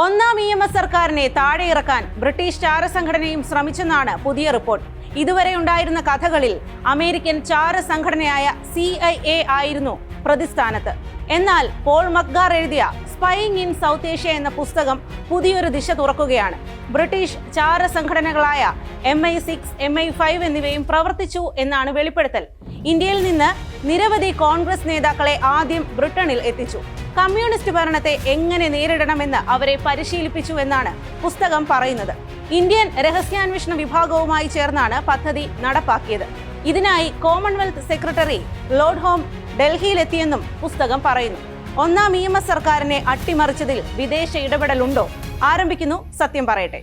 ഒന്നാം EMS സർക്കാരിനെ താഴെയിറക്കാൻ British ചാരസംഘടനയും ശ്രമിച്ചെന്നാണ് പുതിയ റിപ്പോർട്ട്. ഇതുവരെ ഉണ്ടായിരുന്ന കഥകളിൽ അമേരിക്കൻ ചാരസംഘടനയായ CIA ആയിരുന്നു പ്രതിസ്ഥാനത്ത്. എന്നാൽ പോൾ മക്ഗാർ എഴുതിയ സ്പൈയിങ് ഇൻ സൗത്ത് ഏഷ്യ എന്ന പുസ്തകം പുതിയൊരു ദിശ തുറക്കുകയാണ്. ബ്രിട്ടീഷ് ചാരസംഘടനകളായ MI6, MI5 എന്നിവയും പ്രവർത്തിച്ചു എന്നാണ് വെളിപ്പെടുത്തൽ. ഇന്ത്യയിൽ നിന്ന് നിരവധി കോൺഗ്രസ് നേതാക്കളെ ആദ്യം ബ്രിട്ടനിൽ എത്തിച്ചു. കമ്മ്യൂണിസ്റ്റ് ഭരണത്തെ എങ്ങനെ നേരിടണമെന്ന് അവരെ പരിശീലിപ്പിച്ചു എന്നാണ് പുസ്തകം പറയുന്നത്. ഇന്ത്യൻ രഹസ്യാന്വേഷണ വിഭാഗവുമായി ചേർന്നാണ് പദ്ധതി നടപ്പാക്കിയത്. ഇതിനായി കോമൺവെൽത്ത് സെക്രട്ടറി ലോർഡ് ഹോം ഡൽഹിയിലെത്തിയെന്നും പുസ്തകം പറയുന്നു. ഒന്നാം EMS സർക്കാരിനെ അട്ടിമറിച്ചതിൽ വിദേശ ഇടപെടലുണ്ടോ? ആരംഭിക്കുന്നു സത്യം പറയട്ടെ.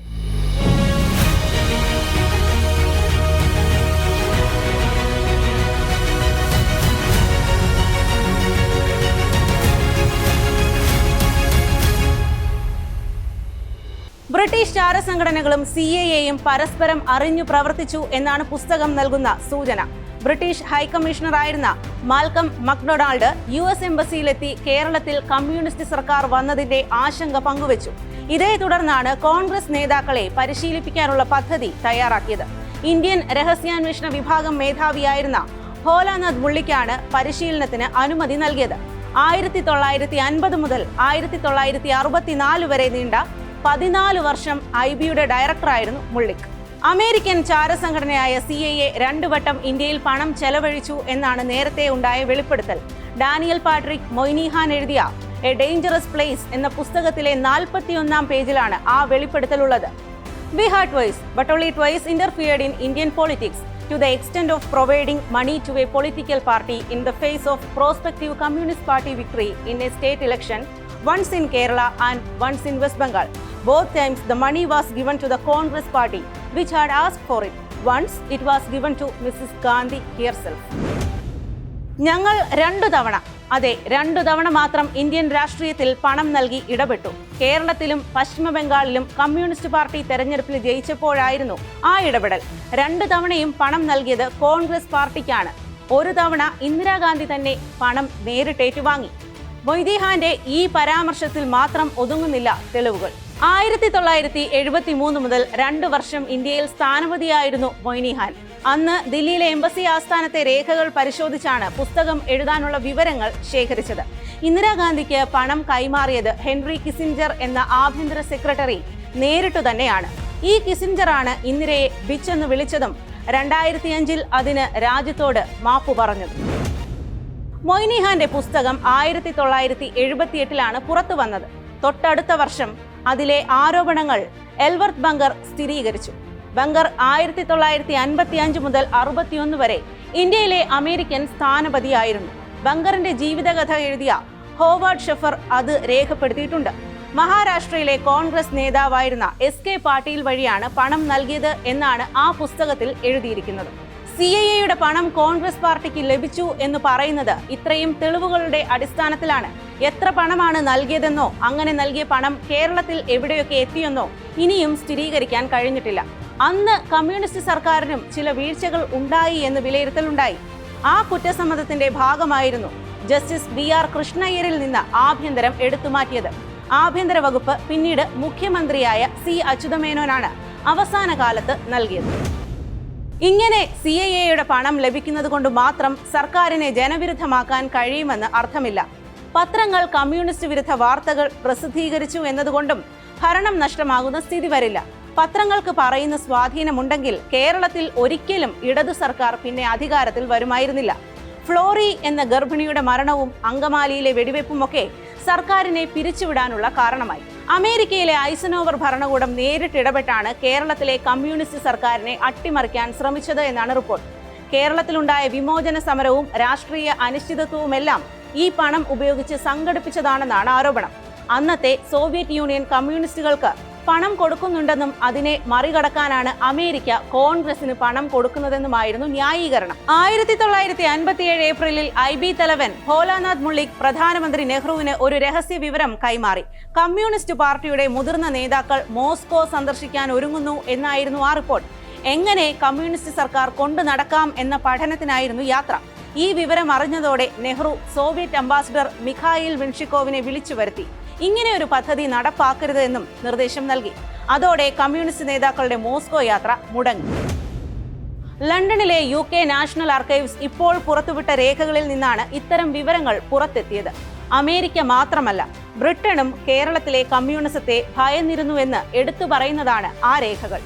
ബ്രിട്ടീഷ് ചാരസംഘടനകളും CIAയും പരസ്പരം അറിഞ്ഞു പ്രവർത്തിച്ചു എന്നാണ് പുസ്തകം നൽകുന്ന സൂചന. ബ്രിട്ടീഷ് ഹൈക്കമ്മീഷണറായിരുന്ന മാൽക്കം മക്ഡൊണാൾഡ് US എംബസിയിലെത്തി കേരളത്തിൽ കമ്മ്യൂണിസ്റ്റ് സർക്കാർ വന്നതിന്റെ ആശങ്ക പങ്കുവച്ചു. ഇതേ തുടർന്നാണ് കോൺഗ്രസ് നേതാക്കളെ പരിശീലിപ്പിക്കാനുള്ള പദ്ധതി തയ്യാറാക്കിയത്. ഇന്ത്യൻ രഹസ്യാന്വേഷണ വിഭാഗം മേധാവിയായിരുന്ന ഭോലാനാഥ് മുള്ളിക്കാണ് പരിശീലനത്തിന് അനുമതി നൽകിയത്. 1950 മുതൽ 1964 വരെ നീണ്ട 14 വർഷം IBയുടെ ഡയറക്ടറായിരുന്നു മുള്ളിക്. അമേരിക്കൻ ചാരസംഘടനയായ CIA 2 വട്ടം ഇന്ത്യയിൽ പണം ചെലവഴിച്ചു എന്നാണ് നേരത്തെ ഉണ്ടായ വെളിപ്പെടുത്തൽ. ഡാനിയൽ പാട്രിക് മൊയ്നിഹാൻ എഴുതിയ എ ഡേഞ്ചറസ് പ്ലേസ് എന്ന പുസ്തകത്തിലെ 41-ാം പേജിലാണ് ആ വെളിപ്പെടുത്തലുള്ളത്. We had twice, but only twice interfered in Indian politics to the extent of providing money to a political party in the face of prospective Communist Party victory in a state election, once in Kerala and once in West Bengal. Both times the money was given to the Congress party, which had asked for it. Once it was given to Mrs. Gandhi herself. ഞങ്ങൾ 2 തവണ, അതെ 2 തവണ മാത്രം Indian രാഷ്ട്രീയത്തിൽ പണം നൽകി ഇടപെട്ടു. കേരളത്തിലും പശ്ചിമ ബംഗാളിലും കമ്മ്യൂണിസ്റ്റ് പാർട്ടി തെരഞ്ഞെടുപ്പിൽ ജയിച്ചപ്പോഴായിരുന്നു ആ ഇടപെടൽ. 2 തവണയും പണം നൽകിയത് കോൺഗ്രസ് പാർട്ടിക്കാണ്. 1 തവണ ഇന്ദിരാഗാന്ധി തന്നെ പണം നേരിട്ട് ഏറ്റുവാങ്ങി. മൊയ്നിഹാന്റെ ഈ പരാമർശത്തിൽ മാത്രം ഒതുങ്ങുന്നില്ല തെളിവുകൾ. 1973 മുതൽ 2 വർഷം ഇന്ത്യയിൽ സ്ഥാനപതിയായിരുന്നു മൊയ്നിഹാൻ. അന്ന് ദില്ലിയിലെ എംബസി ആസ്ഥാനത്തെ രേഖകൾ പരിശോധിച്ചാണ് പുസ്തകം എഴുതാനുള്ള വിവരങ്ങൾ ശേഖരിച്ചത്. ഇന്ദിരാഗാന്ധിക്ക് പണം കൈമാറിയത് ഹെൻറി കിസിഞ്ചർ എന്ന ആഭ്യന്തര സെക്രട്ടറി നേരിട്ടു തന്നെയാണ്. ഈ കിസിഞ്ചറാണ് ഇന്ദിരയെ ബിച്ച് എന്ന് വിളിച്ചതും 2005 അതിന് രാജ്യത്തോട് മാപ്പു പറഞ്ഞതും. മൊയ്നിഹാന്റെ പുസ്തകം 1978 പുറത്തു വന്നത്. തൊട്ടടുത്ത വർഷം അതിലെ ആരോപണങ്ങൾ എൽവർത്ത് ബങ്കർ സ്ഥിരീകരിച്ചു. ബങ്കർ 1955 മുതൽ 61 വരെ ഇന്ത്യയിലെ അമേരിക്കൻ സ്ഥാനപതിയായിരുന്നു. ബങ്കറിന്റെ ജീവിതകഥ എഴുതിയ ഹോവാർഡ് ഷെഫർ അത് രേഖപ്പെടുത്തിയിട്ടുണ്ട്. മഹാരാഷ്ട്രയിലെ കോൺഗ്രസ് നേതാവായിരുന്ന SK പാട്ടീൽ വഴിയാണ് പണം നൽകിയത് എന്നാണ് ആ പുസ്തകത്തിൽ എഴുതിയിരിക്കുന്നത്. CIAയുടെ പണം കോൺഗ്രസ് പാർട്ടിക്ക് ലഭിച്ചു എന്ന് പറയുന്നത് ഇത്രയും തെളിവുകളുടെ അടിസ്ഥാനത്തിലാണ്. എത്ര പണമാണ് നൽകിയതെന്നോ അങ്ങനെ നൽകിയ പണം കേരളത്തിൽ എവിടെയൊക്കെ എത്തിയെന്നോ ഇനിയും സ്ഥിരീകരിക്കാൻ കഴിഞ്ഞിട്ടില്ല. അന്ന് കമ്മ്യൂണിസ്റ്റ് സർക്കാരിനും ചില വീഴ്ചകൾ ഉണ്ടായി എന്ന് വിലയിരുത്തലുണ്ടായി. ആ കുറ്റസമ്മതത്തിന്റെ ഭാഗമായിരുന്നു ജസ്റ്റിസ് BR കൃഷ്ണയ്യരിൽ നിന്ന് ആഭ്യന്തരം എടുത്തുമാറ്റിയത്. ആഭ്യന്തര വകുപ്പ് പിന്നീട് മുഖ്യമന്ത്രിയായ C അച്യുതമേനോനാണ് അവസാന കാലത്ത് നൽകിയത്. ഇങ്ങനെ CIAയുടെ പണം ലഭിക്കുന്നത് കൊണ്ട് മാത്രം സർക്കാരിനെ ജനവിരുദ്ധമാക്കാൻ കഴിയുമെന്ന് അർത്ഥമില്ല. പത്രങ്ങൾ കമ്മ്യൂണിസ്റ്റ് വിരുദ്ധ വാർത്തകൾ പ്രസിദ്ധീകരിച്ചു എന്നതുകൊണ്ടും ഭരണം നഷ്ടമാകുന്ന സ്ഥിതി വരില്ല. പത്രങ്ങൾക്ക് പറയുന്ന സ്വാധീനമുണ്ടെങ്കിൽ കേരളത്തിൽ ഒരിക്കലും ഇടതു സർക്കാർ പിന്നെ അധികാരത്തിൽ വരുമായിരുന്നില്ല. ഫ്ലോറി എന്ന ഗർഭിണിയുടെ മരണവും അങ്കമാലിയിലെ വെടിവെപ്പുമൊക്കെ സർക്കാരിനെ പിരിച്ചുവിടാനുള്ള കാരണമായി. അമേരിക്കയിലെ ഐസനോവർ ഭരണകൂടം നേരിട്ട് ഇടപെട്ടാണ് കേരളത്തിലെ കമ്മ്യൂണിസ്റ്റ് സർക്കാരിനെ അട്ടിമറിക്കാൻ ശ്രമിച്ചത് എന്നാണ് റിപ്പോർട്ട്. കേരളത്തിലുണ്ടായ വിമോചന സമരവും രാഷ്ട്രീയ അനിശ്ചിതത്വവുമെല്ലാം ഈ പണം ഉപയോഗിച്ച് സംഘടിപ്പിച്ചതാണെന്നാണ് ആരോപണം. അന്നത്തെ സോവിയറ്റ് യൂണിയൻ കമ്മ്യൂണിസ്റ്റുകൾക്ക് പണം കൊടുക്കുന്നുണ്ടെന്നും അതിനെ മറികടക്കാനാണ് അമേരിക്ക കോൺഗ്രസിന് പണം കൊടുക്കുന്നതെന്നുമായിരുന്നു ന്യായീകരണം. 1957 ഏപ്രിലിൽ IB തലവൻ ഭോലാനാഥ് മുള്ളിക് പ്രധാനമന്ത്രി നെഹ്റുവിന് ഒരു രഹസ്യ വിവരം കൈമാറി. കമ്മ്യൂണിസ്റ്റ് പാർട്ടിയുടെ മുതിർന്ന നേതാക്കൾ മോസ്കോ സന്ദർശിക്കാൻ ഒരുങ്ങുന്നു എന്നായിരുന്നു ആ റിപ്പോർട്ട്. എങ്ങനെ കമ്മ്യൂണിസ്റ്റ് സർക്കാർ കൊണ്ടു നടക്കാം എന്ന പഠനത്തിനായിരുന്നു യാത്ര. ഈ വിവരം അറിഞ്ഞതോടെ നെഹ്റു സോവിയറ്റ് അംബാസിഡർ മിഖായിൽ വിൻഷിക്കോവിനെ വിളിച്ചു വരുത്തി. ഇങ്ങനെ ഒരു പദ്ധതി നടപ്പാക്കരുത് എന്നും നിർദ്ദേശം നൽകി. അതോടെ കമ്മ്യൂണിസ്റ്റ് നേതാക്കളുടെ മോസ്കോ യാത്ര മുടങ്ങി. ലണ്ടനിലെ UK നാഷണൽ ആർക്കൈവ്സ് ഇപ്പോൾ പുറത്തുവിട്ട രേഖകളിൽ നിന്നാണ് ഇത്തരം വിവരങ്ങൾ പുറത്തെത്തിയത്. അമേരിക്ക മാത്രമല്ല, ബ്രിട്ടനും കേരളത്തിലെ കമ്മ്യൂണിസത്തെ ഭയന്നിരുന്നുവെന്ന് എടുത്തു പറയുന്നതാണ് ആ രേഖകൾ.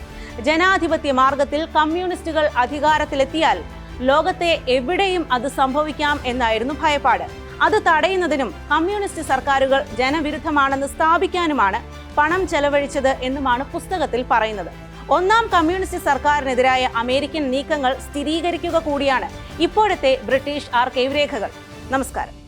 ജനാധിപത്യ മാർഗത്തിൽ കമ്മ്യൂണിസ്റ്റുകൾ അധികാരത്തിലെത്തിയാൽ ലോകത്തെ എവിടെയും അത് സംഭവിക്കാം എന്നായിരുന്നു ഭയപ്പാട്. അത് തടയുന്നതിനും കമ്മ്യൂണിസ്റ്റ് സർക്കാരുകൾ ജനവിരുദ്ധമാണെന്ന് സ്ഥാപിക്കാനുമാണ് പണം ചെലവഴിച്ചത് എന്നുമാണ് പുസ്തകത്തിൽ പറയുന്നത്. ഒന്നാം കമ്മ്യൂണിസ്റ്റ് സർക്കാരിനെതിരായ അമേരിക്കൻ നീക്കങ്ങൾ സ്ഥിരീകരിക്കുക കൂടിയാണ് ഇപ്പോഴത്തെ ബ്രിട്ടീഷ് ആർക്കൈവ് രേഖകൾ. നമസ്കാരം.